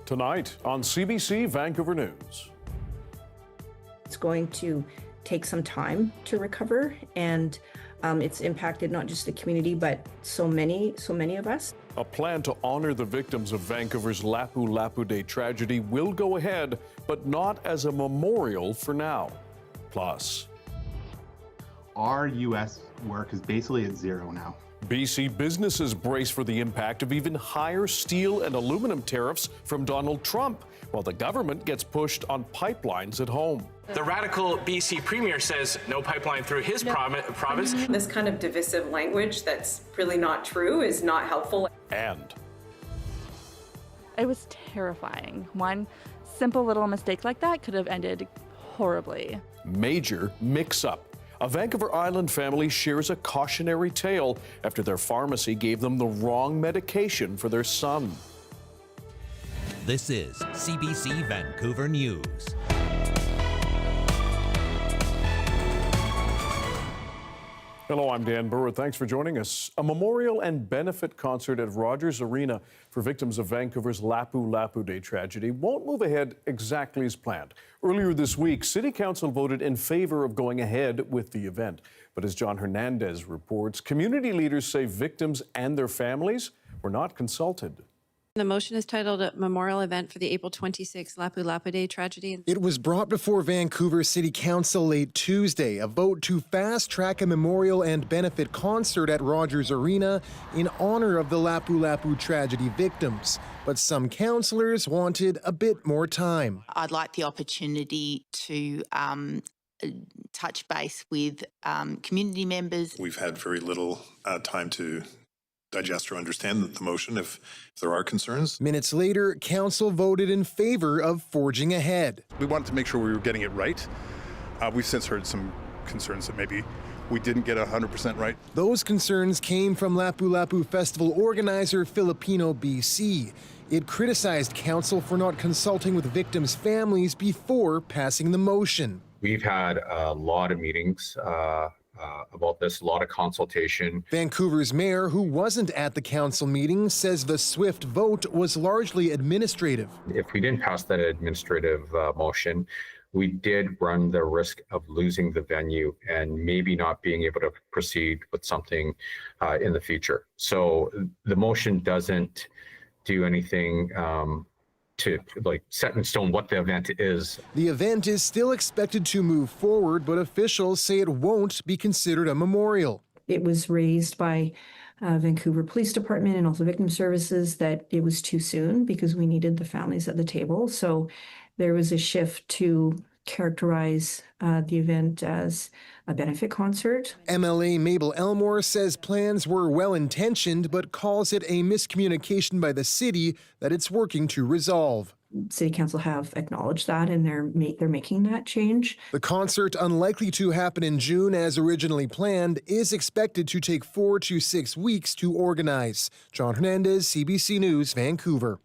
Tonight on CBC Vancouver News. It's going to take some time to recover, and it's impacted not just the community, but so many of us. A plan to honor the victims of Vancouver's Lapu Lapu Day tragedy will go ahead, but not as a memorial for now. Plus, our U.S. work is basically at zero now. BC businesses brace for the impact of even higher steel and aluminum tariffs from Donald Trump, while the government gets pushed on pipelines at home. The radical BC Premier says no pipeline through his province. This kind of divisive language that's really not true is not helpful. And it was terrifying. One simple little mistake like that could have ended horribly. Major mix-up. A Vancouver Island family shares a cautionary tale after their pharmacy gave them the wrong medication for their son. This is CBC Vancouver News. Hello, I'm Dan Burritt. Thanks for joining us. A memorial and benefit concert at Rogers Arena for victims of Vancouver's Lapu Lapu Day tragedy won't move ahead exactly as planned. Earlier this week, City Council voted in favor of going ahead with the event. But as John Hernandez reports, community leaders say victims and their families were not consulted. The motion is titled a Memorial Event for the April 26 Lapu Lapu Day tragedy. It was brought before Vancouver City Council late Tuesday, a vote to fast-track a memorial and benefit concert at Rogers Arena in honor of the Lapu Lapu tragedy victims. But some councillors wanted a bit more time. I'd like the opportunity to touch base with community members. We've had very little time to digest or understand the motion if there are concerns. Minutes later, council voted in favor of forging ahead. We wanted to make sure we were getting it right. We've since heard some concerns that maybe we didn't get 100% right. Those concerns came from Lapu Lapu Festival organizer Filipino BC. It criticized council for not consulting with victims' families before passing the motion. We've had a lot of meetings about this, a lot of consultation. Vancouver's mayor, who wasn't at the council meeting, says the swift vote was largely administrative. If we didn't pass that administrative motion, we did run the risk of losing the venue and maybe not being able to proceed with something in the future. So the motion doesn't do anything to set in stone what the event is. The event is still expected to move forward, but officials say it won't be considered a memorial. It was raised by Vancouver Police Department and also Victim Services that it was too soon because we needed the families at the table. So there was a shift to characterize the event as a benefit concert. MLA Mabel Elmore says plans were well-intentioned, but calls it a miscommunication by the city that it's working to resolve. City Council have acknowledged that, and they're making that change. The concert, unlikely to happen in June as originally planned, is expected to take 4 to 6 weeks to organize. John Hernandez, CBC News, Vancouver.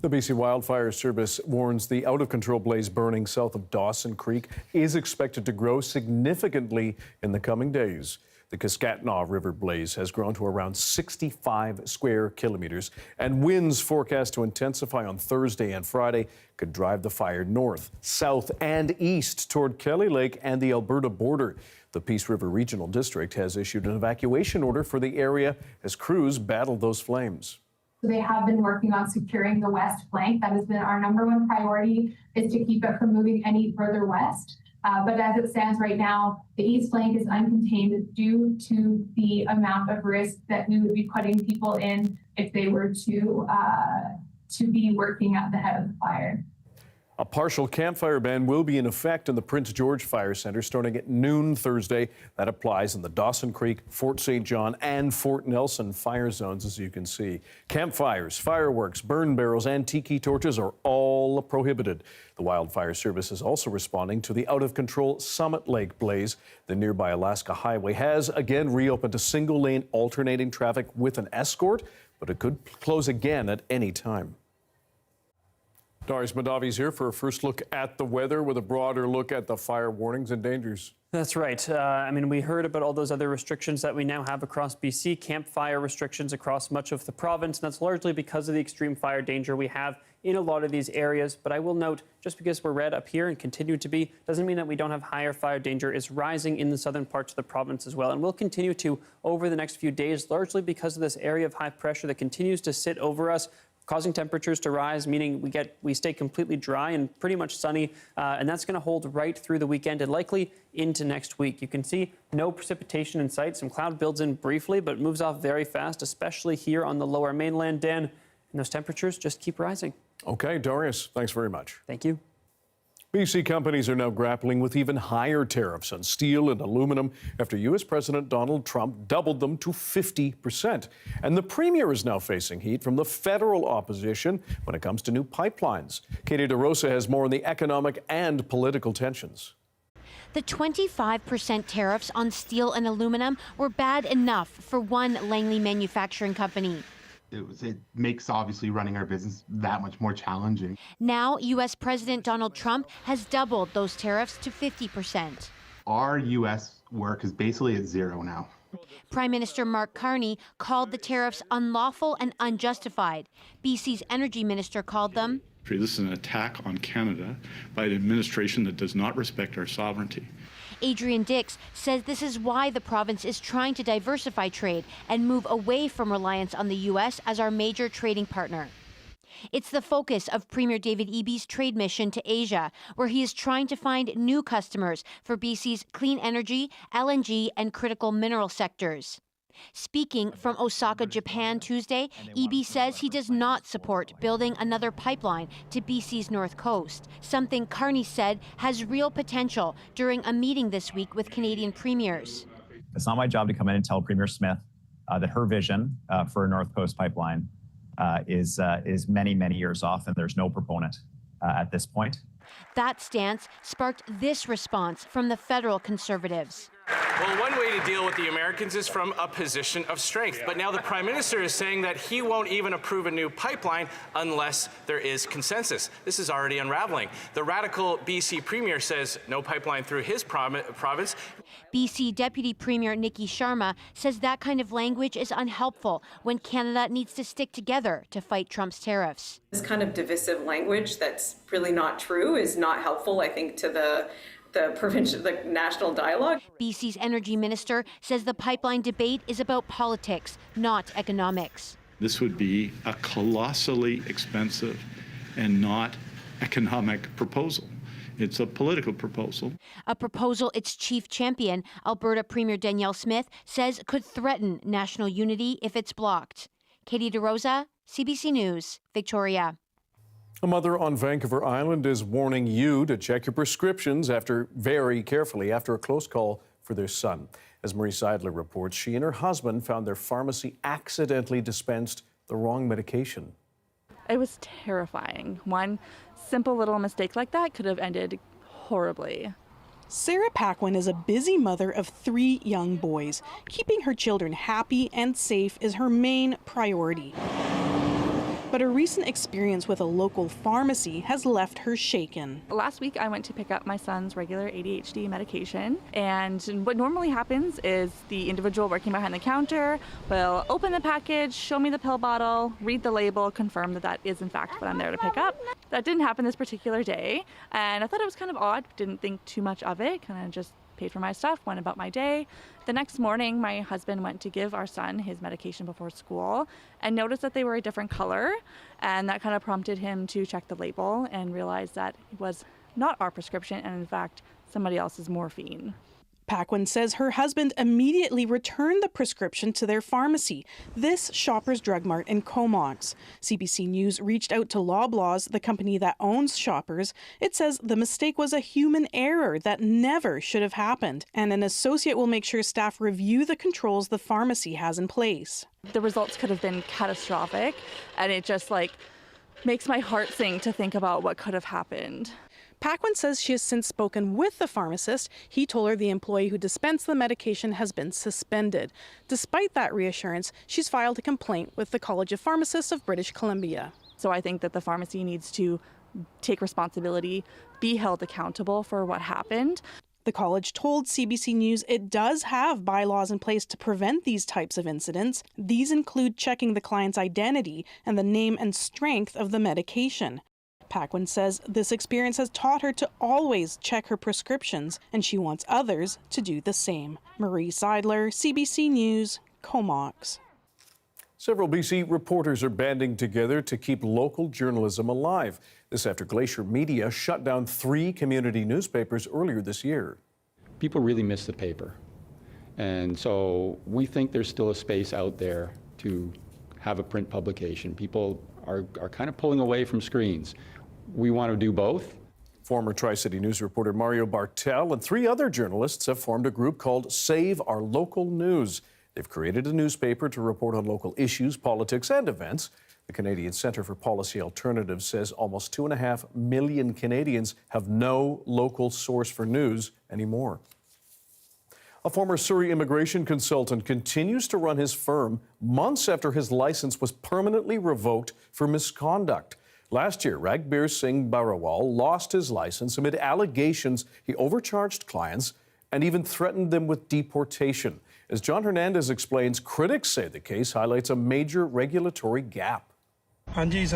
The BC Wildfire Service warns the out-of-control blaze burning south of Dawson Creek is expected to grow significantly in the coming days. The Kaskatnaw River blaze has grown to around 65 square kilometers, and winds forecast to intensify on Thursday and Friday could drive the fire north, south, and east toward Kelly Lake and the Alberta border. The Peace River Regional District has issued an evacuation order for the area as crews battle those flames. They have been working on securing the west flank. That has been our #1 priority, is to keep it from moving any further west. But as it stands right now, the east flank is uncontained due to the amount of risk that we would be putting people in if they were to be working at the head of the fire. A partial campfire ban will be in effect in the Prince George Fire Centre starting at noon Thursday. That applies in the Dawson Creek, Fort St. John, and Fort Nelson fire zones, as you can see. Campfires, fireworks, burn barrels, and tiki torches are all prohibited. The Wildfire Service is also responding to the out-of-control Summit Lake blaze. The nearby Alaska Highway has again reopened to single-lane alternating traffic with an escort, but it could close again at any time. Darius Madavi's here for a first look at the weather with a broader look at the fire warnings and dangers. That's right. We heard about all those other restrictions that we now have across BC, campfire restrictions across much of the province, and that's largely because of the extreme fire danger we have in a lot of these areas. But I will note, just because we're red up here and continue to be, doesn't mean that we don't have higher fire danger. Is rising in the southern parts of the province as well, and will continue to over the next few days, largely because of this area of high pressure that continues to sit over us, causing temperatures to rise, meaning we stay completely dry and pretty much sunny, and that's going to hold right through the weekend and likely into next week. You can see no precipitation in sight. Some cloud builds in briefly, but moves off very fast, especially here on the lower mainland, Dan, and those temperatures just keep rising. Okay, Darius, thanks very much. Thank you. BC companies are now grappling with even higher tariffs on steel and aluminum after U.S. President Donald Trump doubled them to 50%. And the Premier is now facing heat from the federal opposition when it comes to new pipelines. Katie DeRosa has more on the economic and political tensions. The 25% tariffs on steel and aluminum were bad enough for one Langley manufacturing company. It makes obviously running our business that much more challenging. Now, U.S. President Donald Trump has doubled those tariffs to 50%. Our U.S. work is basically at zero now. Prime Minister Mark Carney called the tariffs unlawful and unjustified. BC's energy minister called them. This is an attack on Canada by an administration that does not respect our sovereignty. Adrian Dix says this is why the province is trying to diversify trade and move away from reliance on the U.S. as our major trading partner. It's the focus of Premier David Eby's trade mission to Asia, where he is trying to find new customers for BC's clean energy, LNG, and critical mineral sectors. Speaking from Osaka, Japan Tuesday, Eby says he does not support building another pipeline to BC's north coast, something Carney said has real potential during a meeting this week with Canadian premiers. It's not my job to come in and tell Premier Smith that her vision for a North Coast pipeline is many, many years off, and there's no proponent at this point. That stance sparked this response from the federal Conservatives. Well, one way to deal with the Americans is from a position of strength. But now the Prime Minister is saying that he won't even approve a new pipeline unless there is consensus. This is already unraveling. The radical BC Premier says no pipeline through his province. BC Deputy Premier Nikki Sharma says that kind of language is unhelpful when Canada needs to stick together to fight Trump's tariffs. This kind of divisive language that's really not true is not helpful, I think, to the provincial, the national dialogue. BC's energy minister says the pipeline debate is about politics, not economics. This would be a colossally expensive and not economic proposal. It's a political proposal. A proposal its chief champion, Alberta Premier Danielle Smith, says could threaten national unity if it's blocked. Katie DeRosa, CBC News, Victoria. A mother on Vancouver Island is warning you to check your prescriptions very carefully after a close call for their son. As Marie Seidler reports, she and her husband found their pharmacy accidentally dispensed the wrong medication. It was terrifying. One simple little mistake like that could have ended horribly. Sarah Paquin is a busy mother of 3 young boys. Keeping her children happy and safe is her main priority. But a recent experience with a local pharmacy has left her shaken. Last week, I went to pick up my son's regular ADHD medication. And what normally happens is the individual working behind the counter will open the package, show me the pill bottle, read the label, confirm that that is in fact what I'm there to pick up. That didn't happen this particular day. And I thought it was kind of odd, didn't think too much of it, kind of just paid for my stuff, went about my day. The next morning, my husband went to give our son his medication before school and noticed that they were a different color. And that kind of prompted him to check the label and realize that it was not our prescription and in fact, somebody else's morphine. Paquin says her husband immediately returned the prescription to their pharmacy, this Shoppers Drug Mart in Comox. CBC News reached out to Loblaws, the company that owns Shoppers. It says the mistake was a human error that never should have happened, and an associate will make sure staff review the controls the pharmacy has in place. The results could have been catastrophic, and it just makes my heart sink to think about what could have happened. Paquin says she has since spoken with the pharmacist. He told her the employee who dispensed the medication has been suspended. Despite that reassurance, she's filed a complaint with the College of Pharmacists of British Columbia. So I think that the pharmacy needs to take responsibility, be held accountable for what happened. The college told CBC News it does have bylaws in place to prevent these types of incidents. These include checking the client's identity and the name and strength of the medication. Paquin says this experience has taught her to always check her prescriptions, and she wants others to do the same. Marie Seidler, CBC News, Comox. Several BC reporters are banding together to keep local journalism alive. This after Glacier Media shut down 3 community newspapers earlier this year. People really miss the paper. And so we think there's still a space out there to have a print publication. People are kind of pulling away from screens. We want to do both. Former Tri-City News reporter Mario Bartel and 3 other journalists have formed a group called Save Our Local News. They've created a newspaper to report on local issues, politics, and events. The Canadian Centre for Policy Alternatives says almost 2.5 million Canadians have no local source for news anymore. A former Surrey immigration consultant continues to run his firm months after his license was permanently revoked for misconduct. Last year, Ragbir Singh Barawal lost his license amid allegations he overcharged clients and even threatened them with deportation. As John Hernandez explains, critics say the case highlights a major regulatory gap. It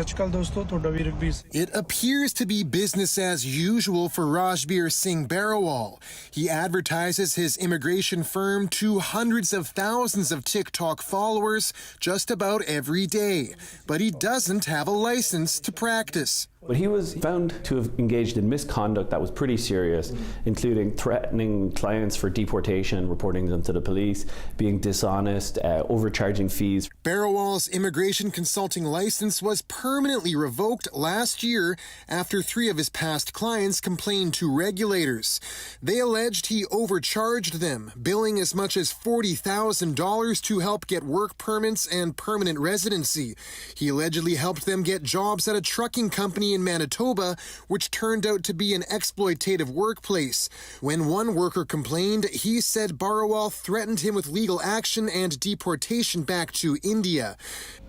appears to be business as usual for Rajbir Singh Barawal. He advertises his immigration firm to hundreds of thousands of TikTok followers just about every day. But he doesn't have a license to practice. But he was found to have engaged in misconduct that was pretty serious, including threatening clients for deportation, reporting them to the police, being dishonest, overcharging fees. Barawal's immigration consulting license was permanently revoked last year after 3 of his past clients complained to regulators. They alleged he overcharged them, billing as much as $40,000 to help get work permits and permanent residency. He allegedly helped them get jobs at a trucking company in Manitoba, which turned out to be an exploitative workplace. When one worker complained, he said Barawal threatened him with legal action and deportation back to India.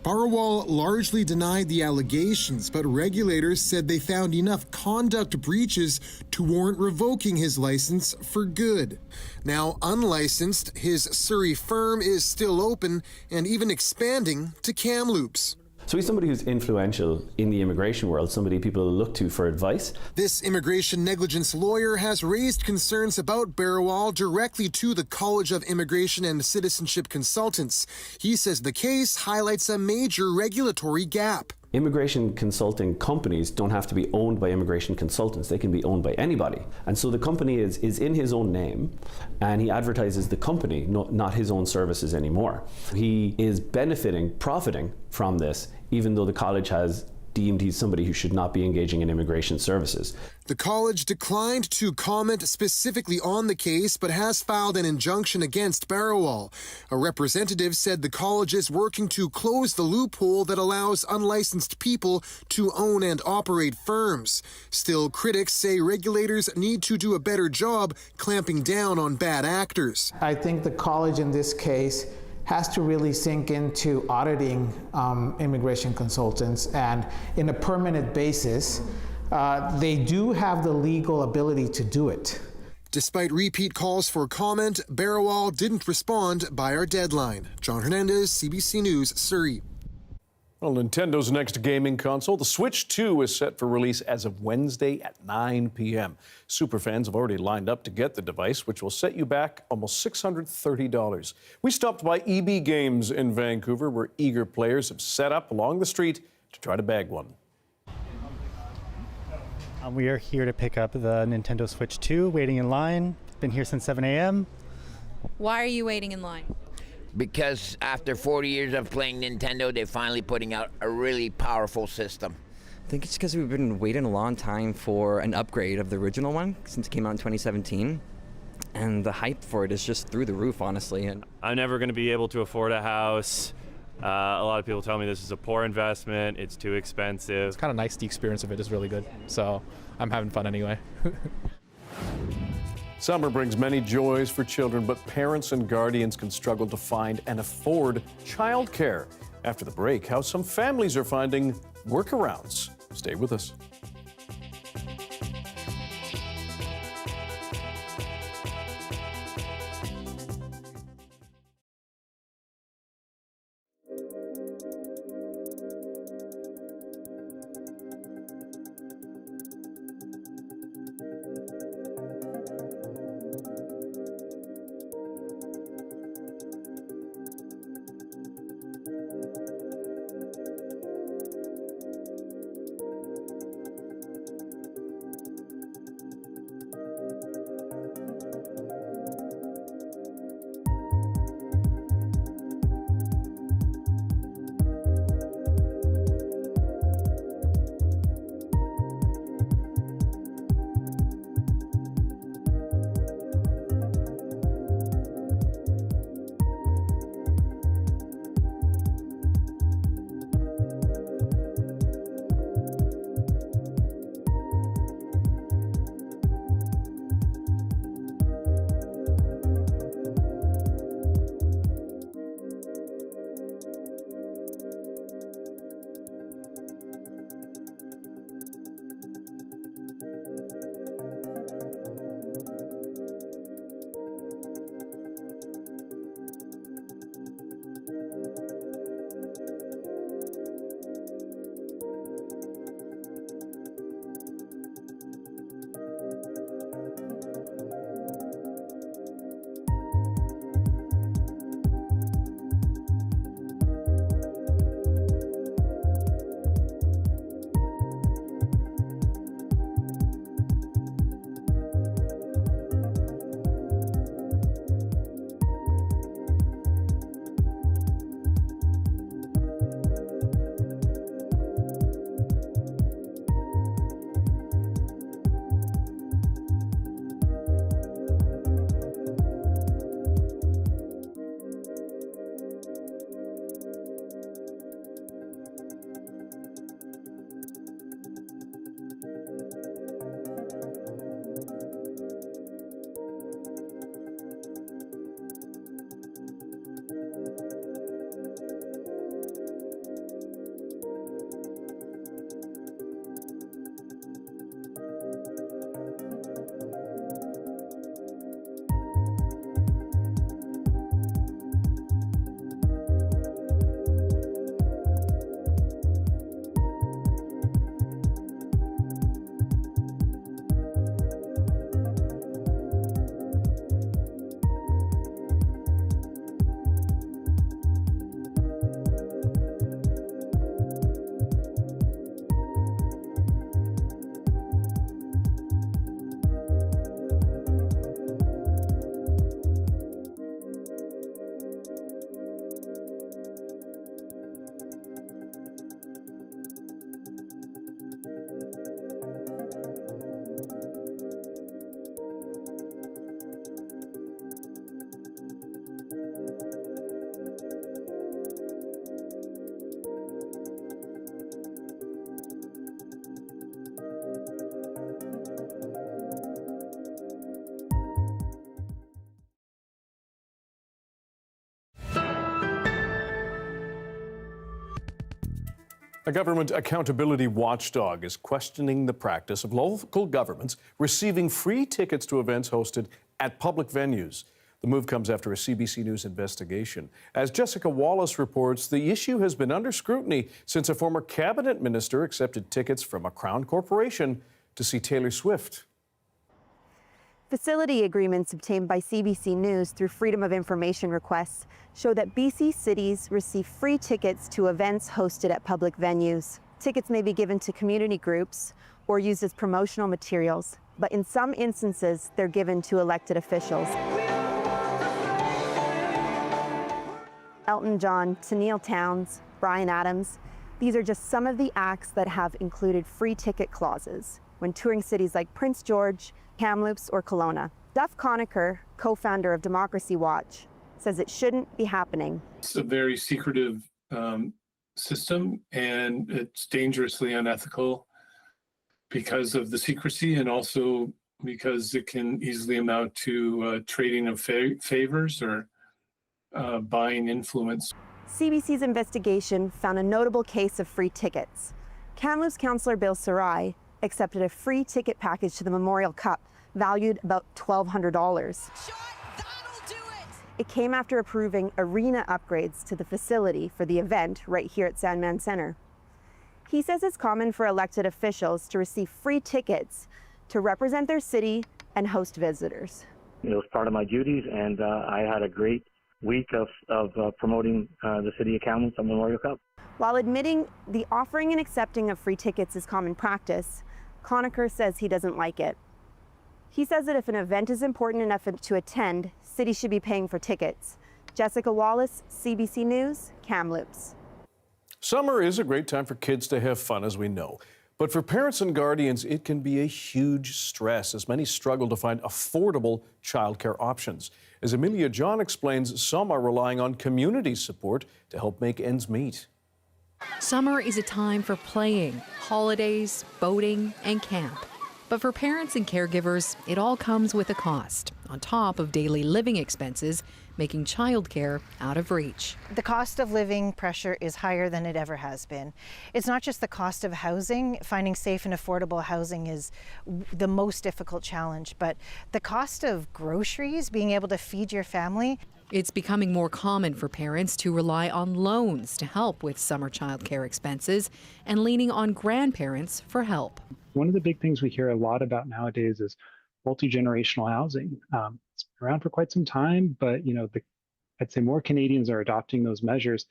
Barawal largely denied the allegations, but regulators said they found enough conduct breaches to warrant revoking his license for good. Now unlicensed, his Surrey firm is still open and even expanding to Kamloops. So he's somebody who's influential in the immigration world, somebody people look to for advice. This immigration negligence lawyer has raised concerns about Barawal directly to the College of Immigration and Citizenship Consultants. He says the case highlights a major regulatory gap. Immigration consulting companies don't have to be owned by immigration consultants. They can be owned by anybody. And so the company is in his own name, and he advertises the company, not his own services anymore. He is profiting from this, even though the college has deemed he's somebody who should not be engaging in immigration services. The college declined to comment specifically on the case, but has filed an injunction against Barawal. A representative said the college is working to close the loophole that allows unlicensed people to own and operate firms. Still, critics say regulators need to do a better job clamping down on bad actors. I think the college in this case has to really sink into auditing immigration consultants, and in a permanent basis, they do have the legal ability to do it. Despite repeat calls for comment, Barawal didn't respond by our deadline. John Hernandez, CBC News, Surrey. Well, Nintendo's next gaming console, the Switch 2, is set for release as of Wednesday at 9 p.m. Superfans have already lined up to get the device, which will set you back almost $630. We stopped by EB Games in Vancouver, where eager players have set up along the street to try to bag one. We are here to pick up the Nintendo Switch 2, waiting in line. Been here since 7 a.m. Why are you waiting in line? Because after 40 years of playing Nintendo, they're finally putting out a really powerful system. I think it's because we've been waiting a long time for an upgrade of the original one since it came out in 2017. And the hype for it is just through the roof, honestly. And I'm never going to be able to afford a house. A lot of people tell me this is a poor investment, it's too expensive. It's kind of nice, the experience of it is really good. So I'm having fun anyway. Summer brings many joys for children, but parents and guardians can struggle to find and afford childcare. After the break, how some families are finding workarounds. Stay with us. A government accountability watchdog is questioning the practice of local governments receiving free tickets to events hosted at public venues. The move comes after a CBC News investigation. As Jessica Wallace reports, the issue has been under scrutiny since a former cabinet minister accepted tickets from a Crown corporation to see Taylor Swift. Facility agreements obtained by CBC News through Freedom of Information requests show that BC cities receive free tickets to events hosted at public venues. Tickets may be given to community groups or used as promotional materials, but in some instances, they're given to elected officials. Elton John, Tennille Towns, Bryan Adams, these are just some of the acts that have included free ticket clauses when touring cities like Prince George, Kamloops, or Kelowna. Duff Conacher, co-founder of Democracy Watch, says it shouldn't be happening. It's a very secretive system, and it's dangerously unethical because of the secrecy, and also because it can easily amount to trading of favors or buying influence. CBC's investigation found a notable case of free tickets. Kamloops councillor Bill Sarai accepted a free ticket package to the Memorial Cup valued about $1,200. It came after approving arena upgrades to the facility for the event right here at Sandman Centre. He says it's common for elected officials to receive free tickets to represent their city and host visitors. It was part of my duties, and I had a great week of promoting the city of Kamloops on Memorial Cup. While admitting the offering and accepting of free tickets is common practice, Conacher says he doesn't like it. He says that if an event is important enough to attend, cities should be paying for tickets. Jessica Wallace, CBC News, Kamloops. Summer is a great time for kids to have fun, as we know. But for parents and guardians, it can be a huge stress as many struggle to find affordable childcare options. As Amelia John explains, some are relying on community support to help make ends meet. Summer is a time for playing, holidays, boating, and camp. But for parents and caregivers, it all comes with a cost, on top of daily living expenses, making childcare out of reach. The cost of living pressure is higher than it ever has been. It's not just the cost of housing. Finding safe and affordable housing is the most difficult challenge, but the cost of groceries, being able to feed your family. It's becoming more common for parents to rely on loans to help with summer childcare expenses and leaning on grandparents for help. One of the big things we hear a lot about nowadays is multi-generational housing. It's been around for quite some time, but I'd say more Canadians are adopting those measures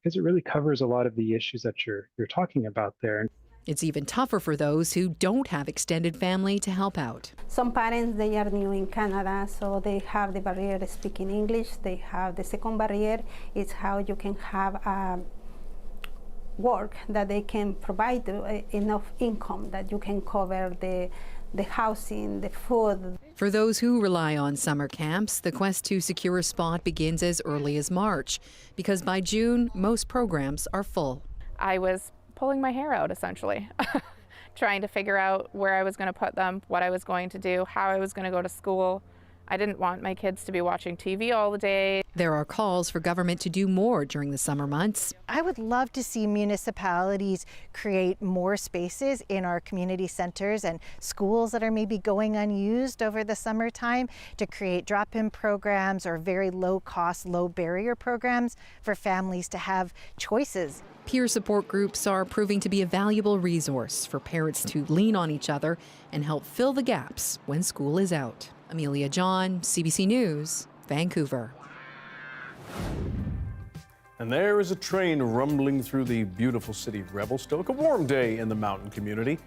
because it really covers a lot of the issues that you're talking about there. It's even tougher for those who don't have extended family to help out. Some parents, they are new in Canada, so they have the barrier of speaking English. They have the second barrier is how you can have work that they can provide enough income that you can cover the housing, the food. For those who rely on summer camps, the quest to secure a spot begins as early as March, because by June, most programs are full. I was pulling my hair out, essentially, trying to figure out where I was going to put them, what I was going to do, how I was going to go to school. I didn't want my kids to be watching TV all the day. There are calls for government to do more during the summer months. I would love to see municipalities create more spaces in our community centers and schools that are maybe going unused over the summertime to create drop-in programs or very low-cost, low-barrier programs for families to have choices. Peer support groups are proving to be a valuable resource for parents to lean on each other and help fill the gaps when school is out. Amelia John, CBC News, Vancouver. And there is a train rumbling through the beautiful city of Revelstoke. A warm day in the mountain community.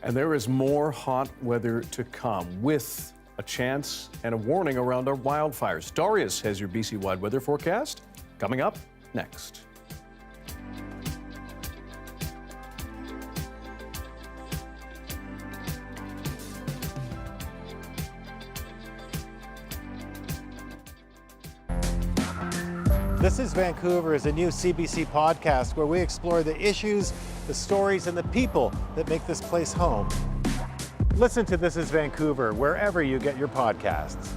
And there is more hot weather to come with a chance and a warning around our wildfires. Darius has your BC-wide weather forecast coming up next. This is Vancouver is a new CBC podcast where we explore the issues, the stories, and the people that make this place home. Listen to This is Vancouver wherever you get your podcasts.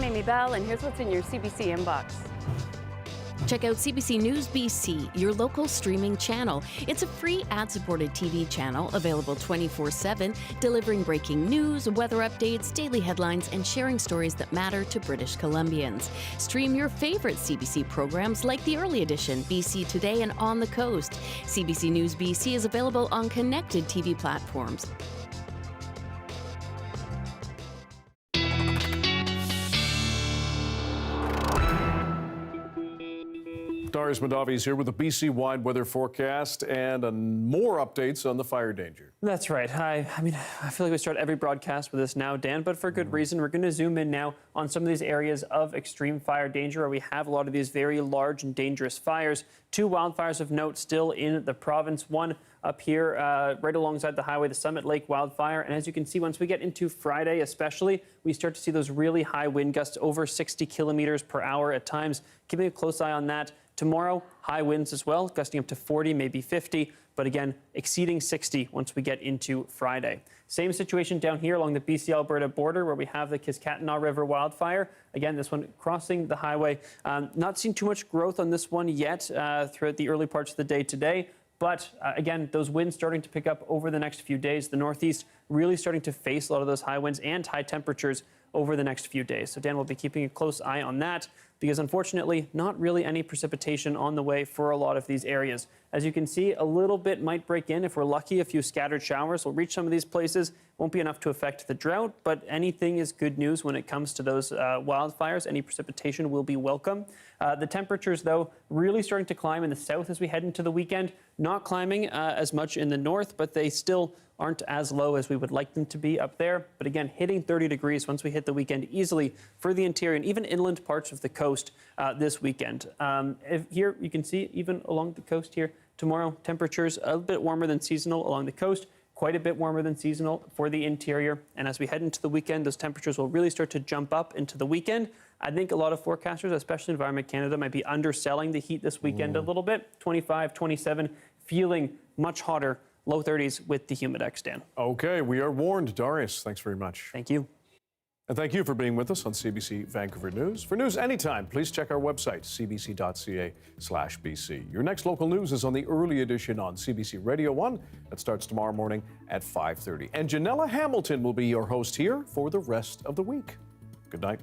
I'm Amy Bell, and here's what's in your CBC inbox. Check out CBC News BC, your local streaming channel. It's a free ad-supported TV channel available 24/7, delivering breaking news, weather updates, daily headlines, and sharing stories that matter to British Columbians. Stream your favorite CBC programs like The Early Edition, BC Today, and On the Coast. CBC News BC is available on connected TV platforms. Darius Madavi is here with a BC-wide weather forecast and more updates on the fire danger. That's right. I feel like we start every broadcast with this now, Dan, but for good reason. We're going to zoom in now on some of these areas of extreme fire danger where we have a lot of these very large and dangerous fires. 2 wildfires of note still in the province. One up here right alongside the highway, the Summit Lake wildfire. And as you can see, once we get into Friday especially, we start to see those really high wind gusts over 60 kilometers per hour at times. Keeping a close eye on that. Tomorrow, high winds as well, gusting up to 40, maybe 50, but again, exceeding 60 once we get into Friday. Same situation down here along the BC-Alberta border where we have the Kiskatinaw River wildfire. Again, this one crossing the highway. Not seeing too much growth on this one yet throughout the early parts of the day today. But again, those winds starting to pick up over the next few days. The Northeast really starting to face a lot of those high winds and high temperatures over the next few days. So Dan will be keeping a close eye on that because unfortunately, not really any precipitation on the way for a lot of these areas. As you can see, a little bit might break in. If we're lucky, a few scattered showers will reach some of these places. Won't be enough to affect the drought, but anything is good news when it comes to those wildfires. Any precipitation will be welcome. The temperatures, though, really starting to climb in the south as we head into the weekend. Not climbing as much in the north, but they still aren't as low as we would like them to be up there. But again, hitting 30 degrees once we hit the weekend easily for the interior and even inland parts of the coast this weekend. Here you can see even along the coast here, tomorrow temperatures a bit warmer than seasonal along the coast, quite a bit warmer than seasonal for the interior. And as we head into the weekend, those temperatures will really start to jump up into the weekend. I think a lot of forecasters, especially Environment Canada, might be underselling the heat this weekend a little bit. 25, 27, feeling much hotter. Low 30s with the Humidex, Dan. Okay, we are warned. Darius, thanks very much. Thank you. And thank you for being with us on CBC Vancouver News. For news anytime, please check our website, cbc.ca/BC. Your next local news is on the early edition on CBC Radio 1. That starts tomorrow morning at 5:30. And Janella Hamilton will be your host here for the rest of the week. Good night.